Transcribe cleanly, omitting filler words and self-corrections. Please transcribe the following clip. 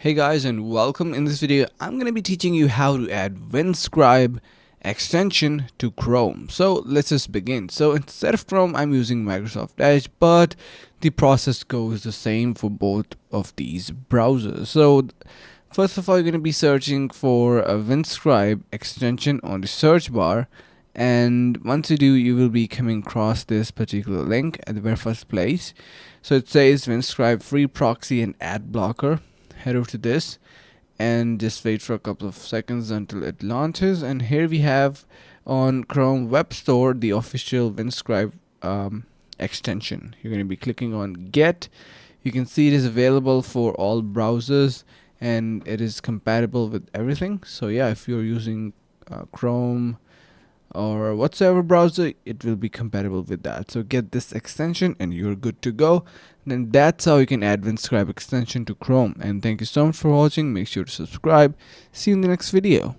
Hey guys, and welcome. In this video I'm going to be teaching you how to add Windscribe extension to Chrome. So let's just begin. So instead of Chrome I'm using Microsoft Edge, but the process goes the same for both of these browsers. So first of all, you're going to be searching for a Windscribe extension on the search bar, and once you do, you will be coming across this particular link at the very first place. So it says Windscribe free proxy and ad blocker. Head over to this and just wait for a couple of seconds until it launches, and here we have on Chrome Web Store the official Windscribe extension. You're going to be clicking on get. You can see it is available for all browsers and it is compatible with everything. So yeah, if you're using Chrome or whatsoever browser, it will be compatible with that. So get this extension and you're good to go. Then that's how you can add Windscribe extension to Chrome. And thank you so much for watching. Make sure to subscribe. See you in the next video.